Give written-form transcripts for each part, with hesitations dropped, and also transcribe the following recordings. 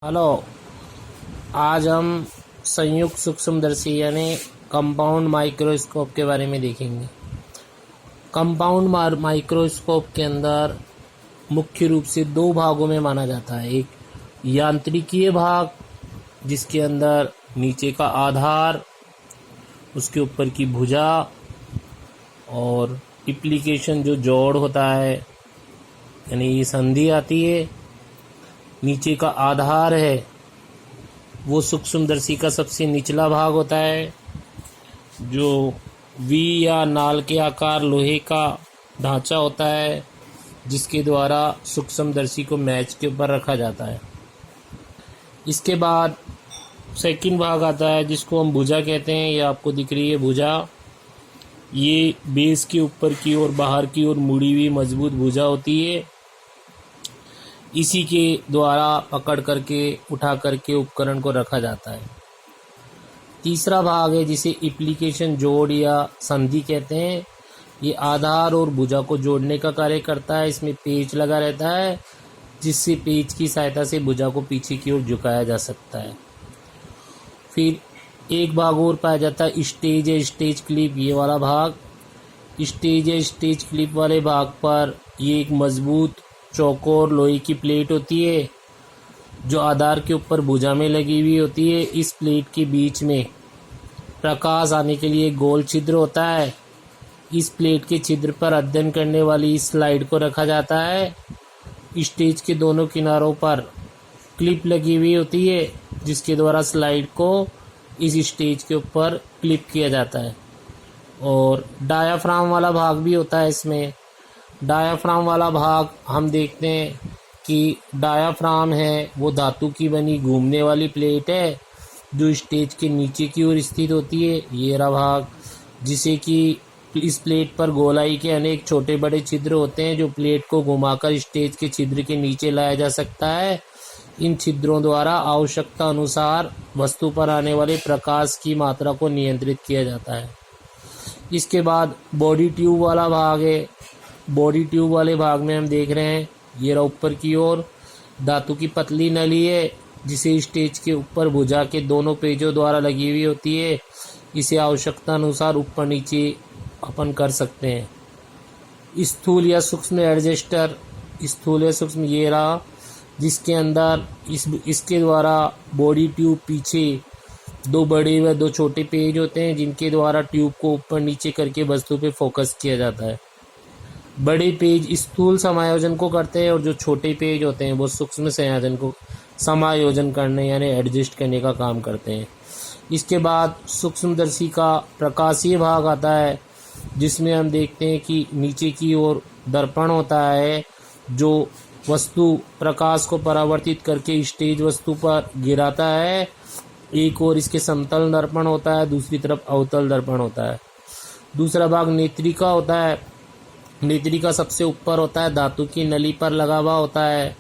Hello. आज हम संयुक्त सूक्ष्मदर्शी यानी कंपाउंड माइक्रोस्कोप के बारे में देखेंगे। कंपाउंड माइक्रोस्कोप के अंदर मुख्य रूप से दो भागों में माना जाता है। एक यांत्रिकीय भाग जिसके अंदर नीचे का आधार, उसके ऊपर की भुजा और एप्लीकेशन जो जोड़ होता है यानी ये संधि आती है। नीचे का आधार है वो सूक्ष्मदर्शी का सबसे निचला भाग होता है जो वी या नाल के आकार लोहे का ढांचा होता है जिसके द्वारा सूक्ष्मदर्शी को मैच के ऊपर रखा जाता है। इसके बाद सेकंड भाग आता है जिसको हम भुजा कहते हैं। ये आपको दिख रही है भुजा। ये बेस के ऊपर की ओर बाहर की ओर मुड़ी हुई मजबूत भुजा होती है। इसी के द्वारा पकड़ करके उठा करके उपकरण को रखा जाता है। तीसरा भाग है जिसे एप्लीकेशन जोड़ या संधि कहते हैं। ये आधार और भुजा को जोड़ने का कार्य करता है। इसमें पेच लगा रहता है जिससे पेच की सहायता से भुजा को पीछे की ओर झुकाया जा सकता है। फिर एक भाग और पाया जाता है स्टेज या स्टेज क्लिप। ये वाला भाग स्टेज या स्टेज क्लिप वाले भाग पर ये एक मजबूत चौकोर लोहे की प्लेट होती है जो आधार के ऊपर भुजा में लगी हुई होती है। इस प्लेट के बीच में प्रकाश आने के लिए गोल छिद्र होता है। इस प्लेट के छिद्र पर अध्ययन करने वाली इस स्लाइड को रखा जाता है। स्टेज के दोनों किनारों पर क्लिप लगी हुई होती है जिसके द्वारा स्लाइड को इस स्टेज के ऊपर क्लिप किया जाता है। और डायाफ्राम वाला भाग भी होता है इसमें। डायाफ्राम वाला भाग हम देखते हैं कि डायाफ्राम है वो धातु की बनी घूमने वाली प्लेट है जो स्टेज के नीचे की ओर स्थित होती है। ये रहा भाग जिसे कि इस प्लेट पर गोलाई के अनेक छोटे बड़े छिद्र होते हैं जो प्लेट को घुमाकर स्टेज के छिद्र के नीचे लाया जा सकता है। इन छिद्रों द्वारा आवश्यकता अनुसार वस्तु पर आने वाले प्रकाश की मात्रा को नियंत्रित किया जाता है। इसके बाद बॉडी ट्यूब वाला भाग है। बॉडी ट्यूब वाले भाग में हम देख रहे हैं ये रहा ऊपर की ओर धातु की पतली नली है जिसे स्टेज के ऊपर भुजा के दोनों पेजों द्वारा लगी हुई होती है। इसे आवश्यकता अनुसार ऊपर नीचे अपन कर सकते हैं। स्थूल या सूक्ष्म एडजस्टर। स्थूल या सूक्ष्म ये रहा जिसके अंदर इसके द्वारा बॉडी ट्यूब पीछे दो बड़े व दो छोटे पेज होते हैं जिनके द्वारा ट्यूब को ऊपर नीचे करके वस्तु पे फोकस किया जाता है। बड़े पेज स्थूल समायोजन को करते हैं और जो छोटे पेज होते हैं वो सूक्ष्म संयोजन को समायोजन करने यानी एडजस्ट करने का काम करते हैं। इसके बाद सूक्ष्मदर्शी का प्रकाशीय भाग आता है जिसमें हम देखते हैं कि नीचे की ओर दर्पण होता है जो वस्तु प्रकाश को परावर्तित करके स्टेज वस्तु पर गिराता है। एक ओर इसके समतल दर्पण होता है, दूसरी तरफ अवतल दर्पण होता है। दूसरा भाग नेत्रिका होता है। नेत्रिका सबसे ऊपर होता है, धातु की नली पर लगा हुआ होता है।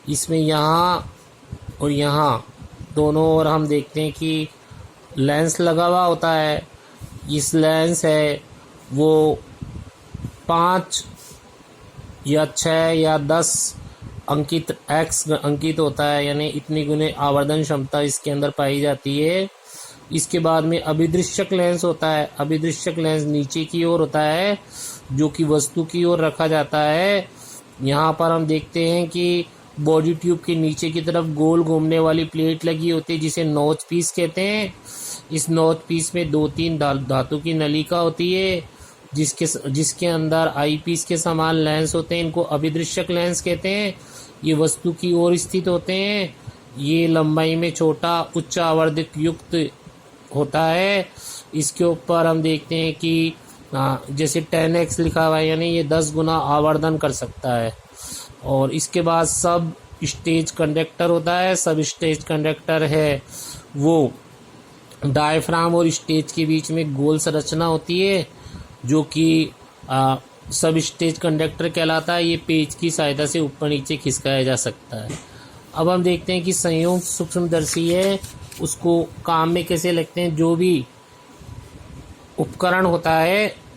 इसमें यहाँ और यहाँ दोनों ओर हम देखते हैं कि लेंस लगा हुआ होता है। इस लेंस है वो 5 या 6 या 10 अंकित एक्स अंकित होता है यानी इतनी गुने आवर्धन क्षमता इसके अंदर पाई जाती है। इसके बाद में अभिदृश्यक लेंस होता है। अभिदृश्यक लेंस नीचे की ओर होता है जो कि वस्तु की ओर रखा जाता है। यहाँ पर हम देखते हैं कि बॉडी ट्यूब के नीचे की तरफ गोल घूमने वाली प्लेट लगी होती है जिसे नोच पीस कहते हैं। इस नोच पीस में 2-3 धातु की नलिका होती है जिसके अंदर आई पीस के समान लेंस होते हैं। इनको अभिदृश्यक लेंस कहते हैं। ये वस्तु की ओर स्थित होते हैं। ये लंबाई में छोटा उच्च आवर्धक युक्त होता है। इसके ऊपर हम देखते हैं कि जैसे 10x लिखा हुआ है यानी ये 10 गुना आवर्धन कर सकता है। और इसके बाद सब स्टेज कंडक्टर होता है। सब स्टेज कंडक्टर है वो डायफ्राम और स्टेज के बीच में गोल संरचना होती है जो कि सब स्टेज कंडक्टर कहलाता है। ये पेच की सहायता से ऊपर नीचे खिसकाया जा सकता है। अब हम देखते हैं कि संयुक्त सूक्ष्मदर्शी है उसको काम में कैसे लगते हैं। जो भी उपकरण होता है